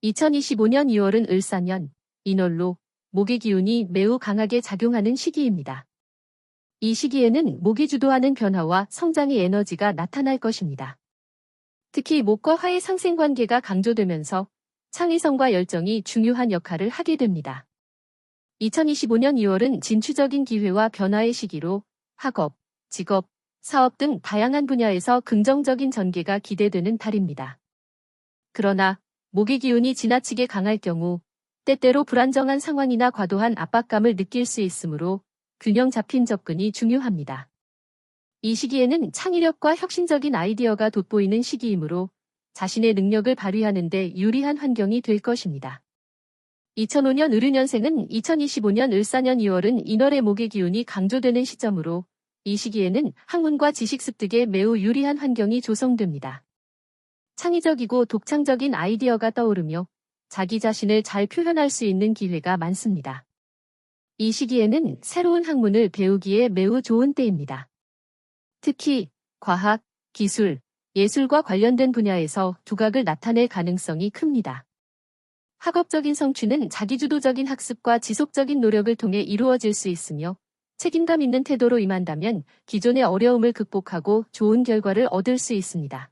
2025년 2월은 을사년, 인월로 목의 기운이 매우 강하게 작용하는 시기입니다. 이 시기에는 목이 주도하는 변화와 성장의 에너지가 나타날 것입니다. 특히 목과 화의 상생관계가 강조되면서 창의성과 열정이 중요한 역할을 하게 됩니다. 2025년 2월은 진취적인 기회와 변화의 시기로 학업, 직업, 사업 등 다양한 분야에서 긍정적인 전개가 기대되는 달입니다. 그러나 목의 기운이 지나치게 강할 경우 때때로 불안정한 상황이나 과도한 압박감을 느낄 수 있으므로 균형 잡힌 접근이 중요합니다. 이 시기에는 창의력과 혁신적인 아이디어가 돋보이는 시기이므로 자신의 능력을 발휘하는 데 유리한 환경이 될 것입니다. 2005년 을유년생은 2025년 을사년 2월은 인월의 목의 기운이 강조되는 시점으로 이 시기에는 학문과 지식 습득에 매우 유리한 환경이 조성됩니다. 창의적이고 독창적인 아이디어가 떠오르며 자기 자신을 잘 표현할 수 있는 기회가 많습니다. 이 시기에는 새로운 학문을 배우기에 매우 좋은 때입니다. 특히 과학, 기술, 예술과 관련된 분야에서 두각을 나타낼 가능성이 큽니다. 학업적인 성취는 자기주도적인 학습과 지속적인 노력을 통해 이루어질 수 있으며 책임감 있는 태도로 임한다면 기존의 어려움을 극복하고 좋은 결과를 얻을 수 있습니다.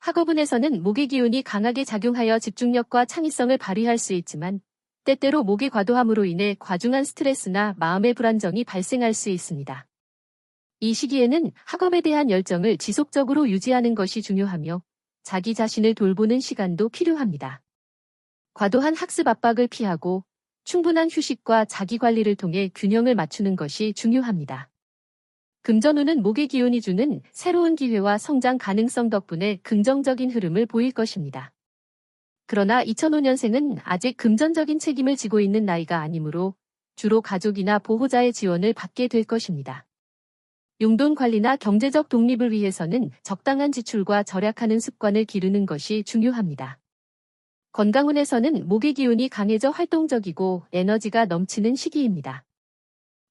학업운에서는 목의 기운이 강하게 작용하여 집중력과 창의성을 발휘할 수 있지만 때때로 목의 과도함으로 인해 과중한 스트레스나 마음의 불안정이 발생할 수 있습니다. 이 시기에는 학업에 대한 열정을 지속적으로 유지하는 것이 중요하며 자기 자신을 돌보는 시간도 필요합니다. 과도한 학습 압박을 피하고 충분한 휴식과 자기관리를 통해 균형을 맞추는 것이 중요합니다. 금전운은 목의 기운이 주는 새로운 기회와 성장 가능성 덕분에 긍정적인 흐름을 보일 것입니다. 그러나 2005년생은 아직 금전적인 책임을 지고 있는 나이가 아니므로 주로 가족이나 보호자의 지원을 받게 될 것입니다. 용돈 관리나 경제적 독립을 위해서는 적당한 지출과 절약하는 습관을 기르는 것이 중요합니다. 건강운에서는 목의 기운이 강해져 활동적이고 에너지가 넘치는 시기입니다.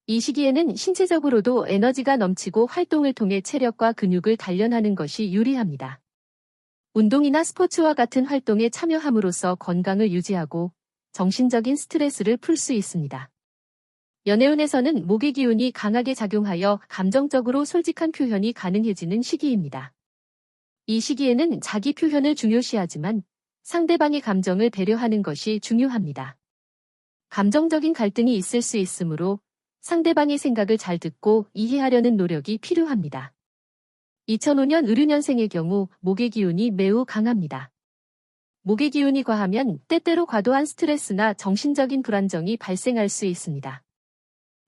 이 시기에는 신체적으로도 에너지가 넘치고 활동을 통해 체력과 근육을 단련하는 것이 유리합니다. 운동이나 스포츠와 같은 활동에 참여함으로써 건강을 유지하고 정신적인 스트레스를 풀 수 있습니다. 연애운에서는 목의 기운이 강하게 작용하여 감정적으로 솔직한 표현이 가능해지는 시기입니다. 이 시기에는 자기 표현을 중요시하지만 상대방의 감정을 배려하는 것이 중요합니다. 감정적인 갈등이 있을 수 있으므로 상대방의 생각을 잘 듣고 이해하려는 노력이 필요합니다. 2005년 을유년생의 경우 목의 기운이 매우 강합니다. 목의 기운이 과하면 때때로 과도한 스트레스나 정신적인 불안정이 발생할 수 있습니다.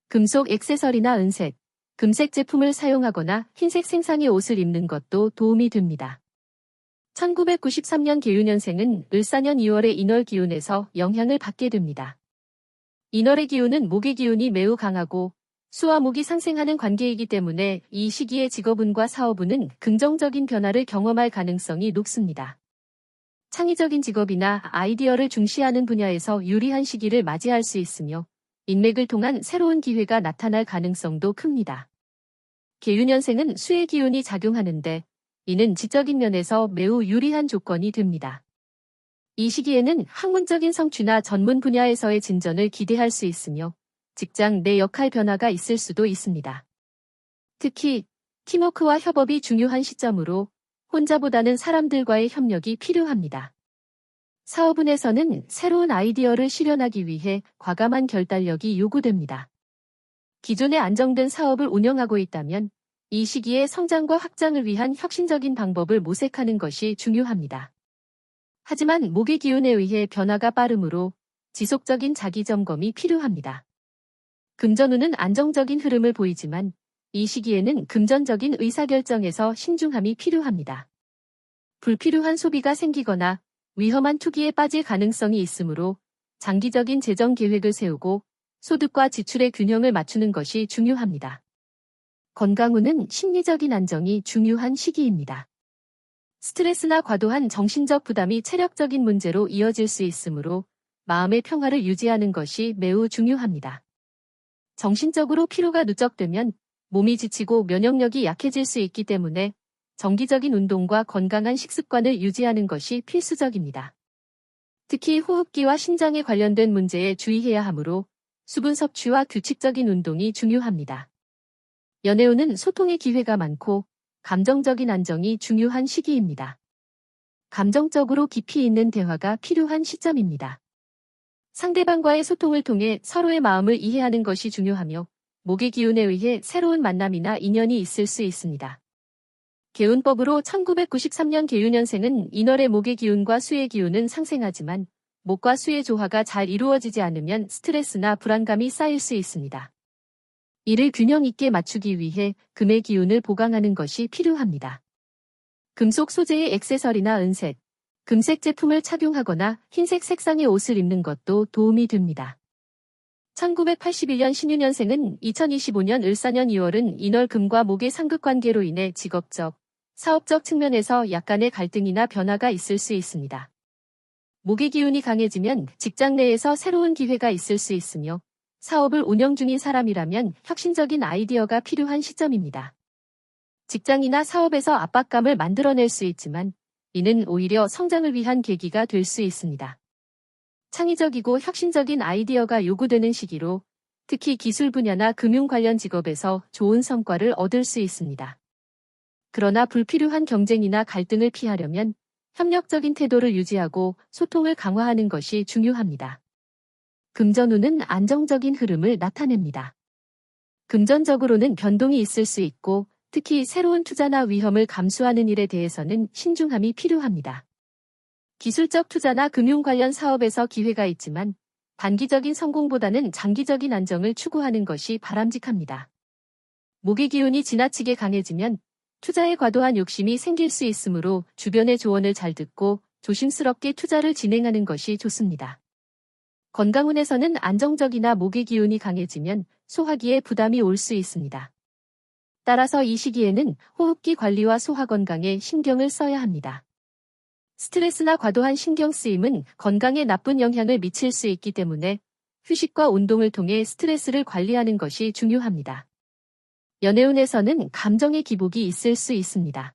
금속 액세서리나 은색, 금색 제품을 사용하거나 흰색 생상의 옷을 입는 것도 도움이 됩니다. 1993년 계유년생은 을사년 2월의 인월 기운에서 영향을 받게 됩니다. 인월의 기운은 목의 기운이 매우 강하고 수와 목이 상생하는 관계이기 때문에 이 시기의 직업운과 사업운은 긍정적인 변화를 경험할 가능성이 높습니다. 창의적인 직업이나 아이디어를 중시하는 분야에서 유리한 시기를 맞이할 수 있으며 인맥을 통한 새로운 기회가 나타날 가능성도 큽니다. 계유년생은 수의 기운이 작용하는데 이는 지적인 면에서 매우 유리한 조건이 됩니다. 이 시기에는 학문적인 성취나 전문 분야에서의 진전을 기대할 수 있으며 직장 내 역할 변화가 있을 수도 있습니다. 특히 팀워크와 협업이 중요한 시점으로 혼자보다는 사람들과의 협력이 필요합니다. 사업운에서는 새로운 아이디어를 실현하기 위해 과감한 결단력이 요구됩니다. 기존에 안정된 사업을 운영하고 있다면 이 시기에 성장과 확장을 위한 혁신적인 방법을 모색하는 것이 중요합니다. 하지만 목의 기운에 의해 변화가 빠르므로 지속적인 자기점검이 필요합니다. 금전운은 안정적인 흐름을 보이지만 이 시기에는 금전적인 의사결정에서 신중함이 필요합니다. 불필요한 소비가 생기거나 위험한 투기에 빠질 가능성이 있으므로 장기적인 재정 계획을 세우고 소득과 지출의 균형을 맞추는 것이 중요합니다. 건강운은 심리적인 안정이 중요한 시기입니다. 스트레스나 과도한 정신적 부담이 체력적인 문제로 이어질 수 있으므로 마음의 평화를 유지하는 것이 매우 중요합니다. 정신적으로 피로가 누적되면 몸이 지치고 면역력이 약해질 수 있기 때문에 정기적인 운동과 건강한 식습관을 유지하는 것이 필수적입니다. 특히 호흡기와 신장에 관련된 문제에 주의해야 하므로 수분 섭취와 규칙적인 운동이 중요합니다. 연애운은 소통의 기회가 많고 감정적인 안정이 중요한 시기입니다. 감정적으로 깊이 있는 대화가 필요한 시점입니다. 상대방과의 소통을 통해 서로의 마음을 이해하는 것이 중요하며 목의 기운에 의해 새로운 만남이나 인연이 있을 수 있습니다. 개운법으로 1993년 개유년생은 인월의 목의 기운과 수의 기운은 상생하지만 목과 수의 조화가 잘 이루어지지 않으면 스트레스나 불안감이 쌓일 수 있습니다. 이를 균형 있게 맞추기 위해 금의 기운을 보강하는 것이 필요합니다. 금속 소재의 액세서리나 은색, 금색 제품을 착용하거나 흰색 색상의 옷을 입는 것도 도움이 됩니다. 1981년 신유년생은 2025년 을사년 2월은 인월 금과 목의 상극관계로 인해 직업적, 사업적 측면에서 약간의 갈등이나 변화가 있을 수 있습니다. 목의 기운이 강해지면 직장 내에서 새로운 기회가 있을 수 있으며 사업을 운영 중인 사람이라면 혁신적인 아이디어가 필요한 시점입니다. 직장이나 사업에서 압박감을 만들어낼 수 있지만 이는 오히려 성장을 위한 계기가 될 수 있습니다. 창의적이고 혁신적인 아이디어가 요구되는 시기로 특히 기술 분야나 금융 관련 직업에서 좋은 성과를 얻을 수 있습니다. 그러나 불필요한 경쟁이나 갈등을 피하려면 협력적인 태도를 유지하고 소통을 강화하는 것이 중요합니다. 금전운은 안정적인 흐름을 나타냅니다. 금전적으로는 변동이 있을 수 있고 특히 새로운 투자나 위험을 감수하는 일에 대해서는 신중함이 필요합니다. 기술적 투자나 금융 관련 사업에서 기회가 있지만 단기적인 성공보다는 장기적인 안정을 추구하는 것이 바람직합니다. 목의 기운이 지나치게 강해지면 투자에 과도한 욕심이 생길 수 있으므로 주변의 조언을 잘 듣고 조심스럽게 투자를 진행하는 것이 좋습니다. 건강운에서는 안정적이나 목의 기운이 강해지면 소화기에 부담이 올 수 있습니다. 따라서 이 시기에는 호흡기 관리와 소화 건강에 신경을 써야 합니다. 스트레스나 과도한 신경 쓰임은 건강에 나쁜 영향을 미칠 수 있기 때문에 휴식과 운동을 통해 스트레스를 관리하는 것이 중요합니다. 연애운에서는 감정의 기복이 있을 수 있습니다.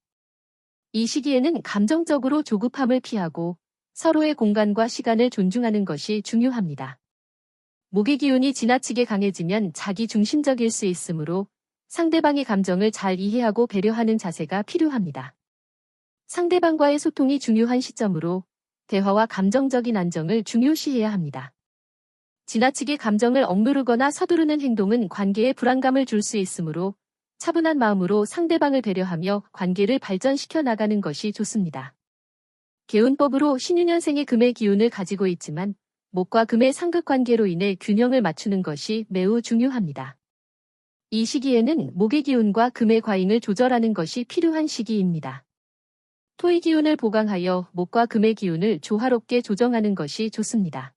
이 시기에는 감정적으로 조급함을 피하고 서로의 공간과 시간을 존중하는 것이 중요합니다. 목의 기운이 지나치게 강해지면 자기 중심적일 수 있으므로 상대방의 감정을 잘 이해하고 배려하는 자세가 필요합니다. 상대방과의 소통이 중요한 시점으로 대화와 감정적인 안정을 중요시해야 합니다. 지나치게 감정을 억누르거나 서두르는 행동은 관계에 불안감을 줄 수 있으므로 차분한 마음으로 상대방을 배려하며 관계를 발전시켜 나가는 것이 좋습니다. 개운법으로 신유년생의 금의 기운을 가지고 있지만 목과 금의 상극관계로 인해 균형을 맞추는 것이 매우 중요합니다. 이 시기에는 목의 기운과 금의 과잉을 조절하는 것이 필요한 시기입니다. 토의 기운을 보강하여 목과 금의 기운을 조화롭게 조정하는 것이 좋습니다.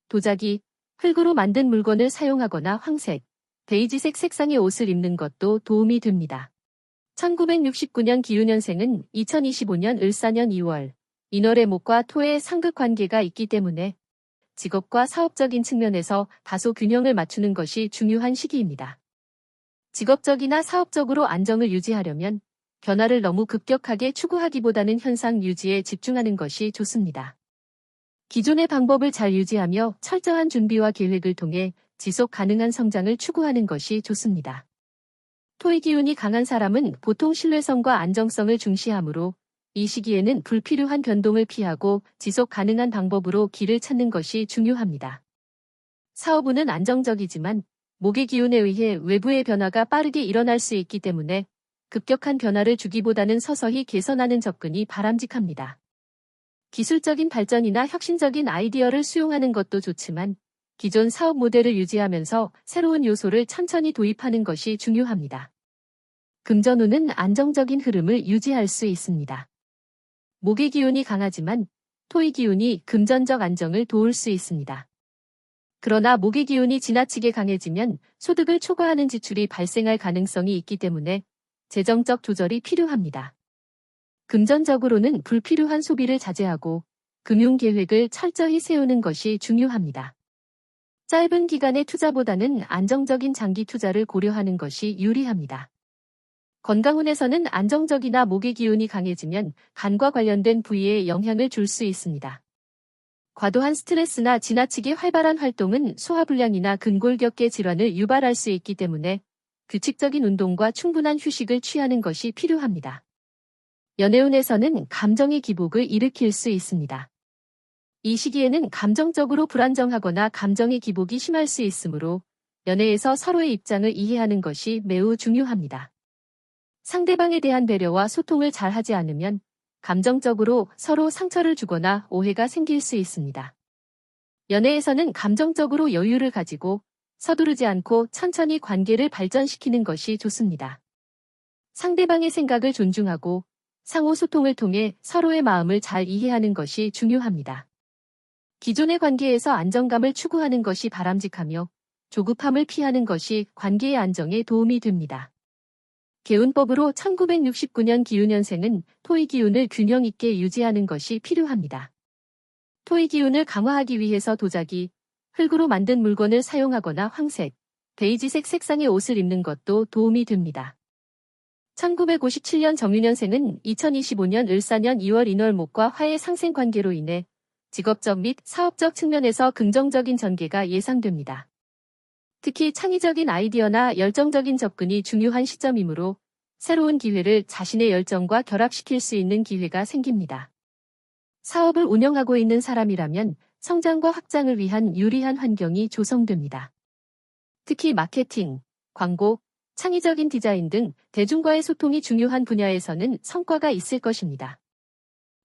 도자기, 흙으로 만든 물건을 사용하거나 황색, 베이지색 색상의 옷을 입는 것도 도움이 됩니다. 1969년 기유년생은 2025년 을사년 2월, 인월의 목과 토의 상극관계가 있기 때문에 직업과 사업적인 측면에서 다소 균형을 맞추는 것이 중요한 시기입니다. 직업적이나 사업적으로 안정을 유지하려면 변화를 너무 급격하게 추구하기보다는 현상 유지에 집중하는 것이 좋습니다. 기존의 방법을 잘 유지하며 철저한 준비와 계획을 통해 지속 가능한 성장을 추구하는 것이 좋습니다. 토의 기운이 강한 사람은 보통 신뢰성과 안정성을 중시하므로 이 시기에는 불필요한 변동을 피하고 지속 가능한 방법으로 길을 찾는 것이 중요합니다. 사업운은 안정적이지만 목의 기운에 의해 외부의 변화가 빠르게 일어날 수 있기 때문에 급격한 변화를 주기보다는 서서히 개선하는 접근이 바람직합니다. 기술적인 발전이나 혁신적인 아이디어를 수용하는 것도 좋지만 기존 사업 모델을 유지하면서 새로운 요소를 천천히 도입하는 것이 중요합니다. 금전운은 안정적인 흐름을 유지할 수 있습니다. 목의 기운이 강하지만 토의 기운이 금전적 안정을 도울 수 있습니다. 그러나 목의 기운이 지나치게 강해지면 소득을 초과하는 지출이 발생할 가능성이 있기 때문에 재정적 조절이 필요합니다. 금전적으로는 불필요한 소비를 자제하고 금융 계획을 철저히 세우는 것이 중요합니다. 짧은 기간의 투자보다는 안정적인 장기 투자를 고려하는 것이 유리합니다. 건강운에서는 안정적이나 목의 기운이 강해지면 간과 관련된 부위에 영향을 줄 수 있습니다. 과도한 스트레스나 지나치게 활발한 활동은 소화불량이나 근골격계 질환을 유발할 수 있기 때문에 규칙적인 운동과 충분한 휴식을 취하는 것이 필요합니다. 연애운에서는 감정의 기복을 일으킬 수 있습니다. 이 시기에는 감정적으로 불안정하거나 감정의 기복이 심할 수 있으므로 연애에서 서로의 입장을 이해하는 것이 매우 중요합니다. 상대방에 대한 배려와 소통을 잘 하지 않으면 감정적으로 서로 상처를 주거나 오해가 생길 수 있습니다. 연애에서는 감정적으로 여유를 가지고 서두르지 않고 천천히 관계를 발전시키는 것이 좋습니다. 상대방의 생각을 존중하고 상호 소통을 통해 서로의 마음을 잘 이해하는 것이 중요합니다. 기존의 관계에서 안정감을 추구하는 것이 바람직하며 조급함을 피하는 것이 관계의 안정에 도움이 됩니다. 개운법으로 1969년 기운년생은 토의 기운을 균형 있게 유지하는 것이 필요합니다. 토의 기운을 강화하기 위해서 도자기, 흙으로 만든 물건을 사용하거나 황색, 베이지색 색상의 옷을 입는 것도 도움이 됩니다. 1957년 정유년생은 2025년 을사년 2월 인월목과 화의 상생 관계로 인해 직업적 및 사업적 측면에서 긍정적인 전개가 예상됩니다. 특히 창의적인 아이디어나 열정적인 접근이 중요한 시점이므로 새로운 기회를 자신의 열정과 결합시킬 수 있는 기회가 생깁니다. 사업을 운영하고 있는 사람이라면 성장과 확장을 위한 유리한 환경이 조성됩니다. 특히 마케팅, 광고, 창의적인 디자인 등 대중과의 소통이 중요한 분야에서는 성과가 있을 것입니다.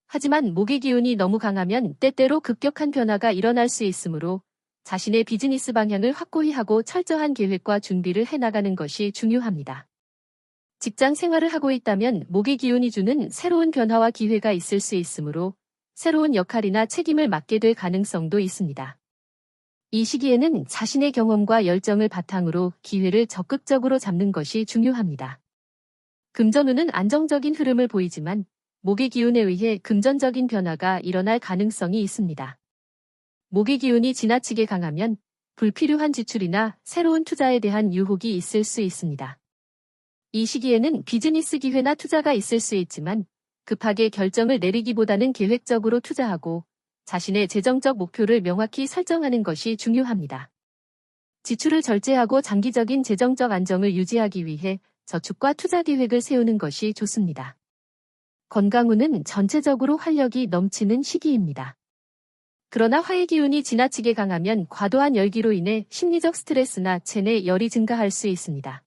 하지만 목의 기운이 너무 강하면 때때로 급격한 변화가 일어날 수 있으므로 자신의 비즈니스 방향을 확고히 하고 철저한 계획과 준비를 해나가는 것이 중요합니다. 직장 생활을 하고 있다면 목의 기운이 주는 새로운 변화와 기회가 있을 수 있으므로 새로운 역할이나 책임을 맡게 될 가능성도 있습니다. 이 시기에는 자신의 경험과 열정을 바탕으로 기회를 적극적으로 잡는 것이 중요합니다. 금전운은 안정적인 흐름을 보이지만 목의 기운에 의해 금전적인 변화가 일어날 가능성이 있습니다. 목의 기운이 지나치게 강하면 불필요한 지출이나 새로운 투자에 대한 유혹이 있을 수 있습니다. 이 시기에는 비즈니스 기회나 투자가 있을 수 있지만 급하게 결정을 내리기보다는 계획적으로 투자하고 자신의 재정적 목표를 명확히 설정하는 것이 중요합니다. 지출을 절제하고 장기적인 재정적 안정을 유지하기 위해 저축과 투자 계획을 세우는 것이 좋습니다. 건강운은 전체적으로 활력이 넘치는 시기입니다. 그러나 화의 기운이 지나치게 강하면 과도한 열기로 인해 심리적 스트레스나 체내 열이 증가할 수 있습니다.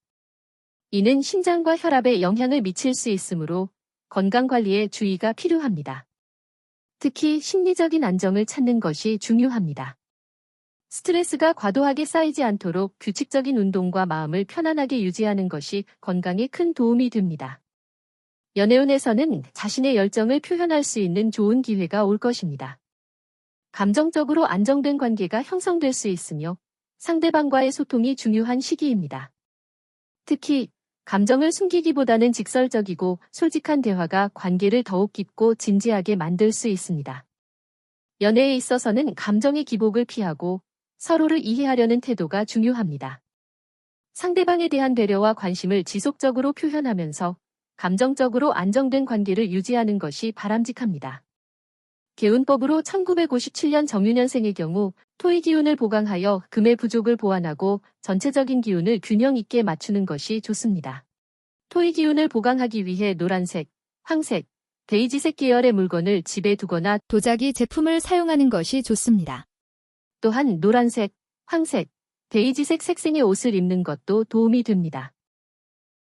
이는 심장과 혈압에 영향을 미칠 수 있으므로 건강관리에 주의가 필요합니다. 특히 심리적인 안정을 찾는 것이 중요합니다. 스트레스가 과도하게 쌓이지 않도록 규칙적인 운동과 마음을 편안하게 유지하는 것이 건강에 큰 도움이 됩니다. 연애운에서는 자신의 열정을 표현할 수 있는 좋은 기회가 올 것입니다. 감정적으로 안정된 관계가 형성될 수 있으며 상대방과의 소통이 중요한 시기입니다. 특히 감정을 숨기기보다는 직설적이고 솔직한 대화가 관계를 더욱 깊고 진지하게 만들 수 있습니다. 연애에 있어서는 감정의 기복을 피하고 서로를 이해하려는 태도가 중요합니다. 상대방에 대한 배려와 관심을 지속적으로 표현하면서 감정적으로 안정된 관계를 유지하는 것이 바람직합니다. 개운법으로 1957년 정유년생의 경우 토의 기운을 보강하여 금의 부족을 보완하고 전체적인 기운을 균형 있게 맞추는 것이 좋습니다. 토의 기운을 보강하기 위해 노란색, 황색, 베이지색 계열의 물건을 집에 두거나 도자기 제품을 사용하는 것이 좋습니다. 또한 노란색, 황색, 베이지색 색상의 옷을 입는 것도 도움이 됩니다.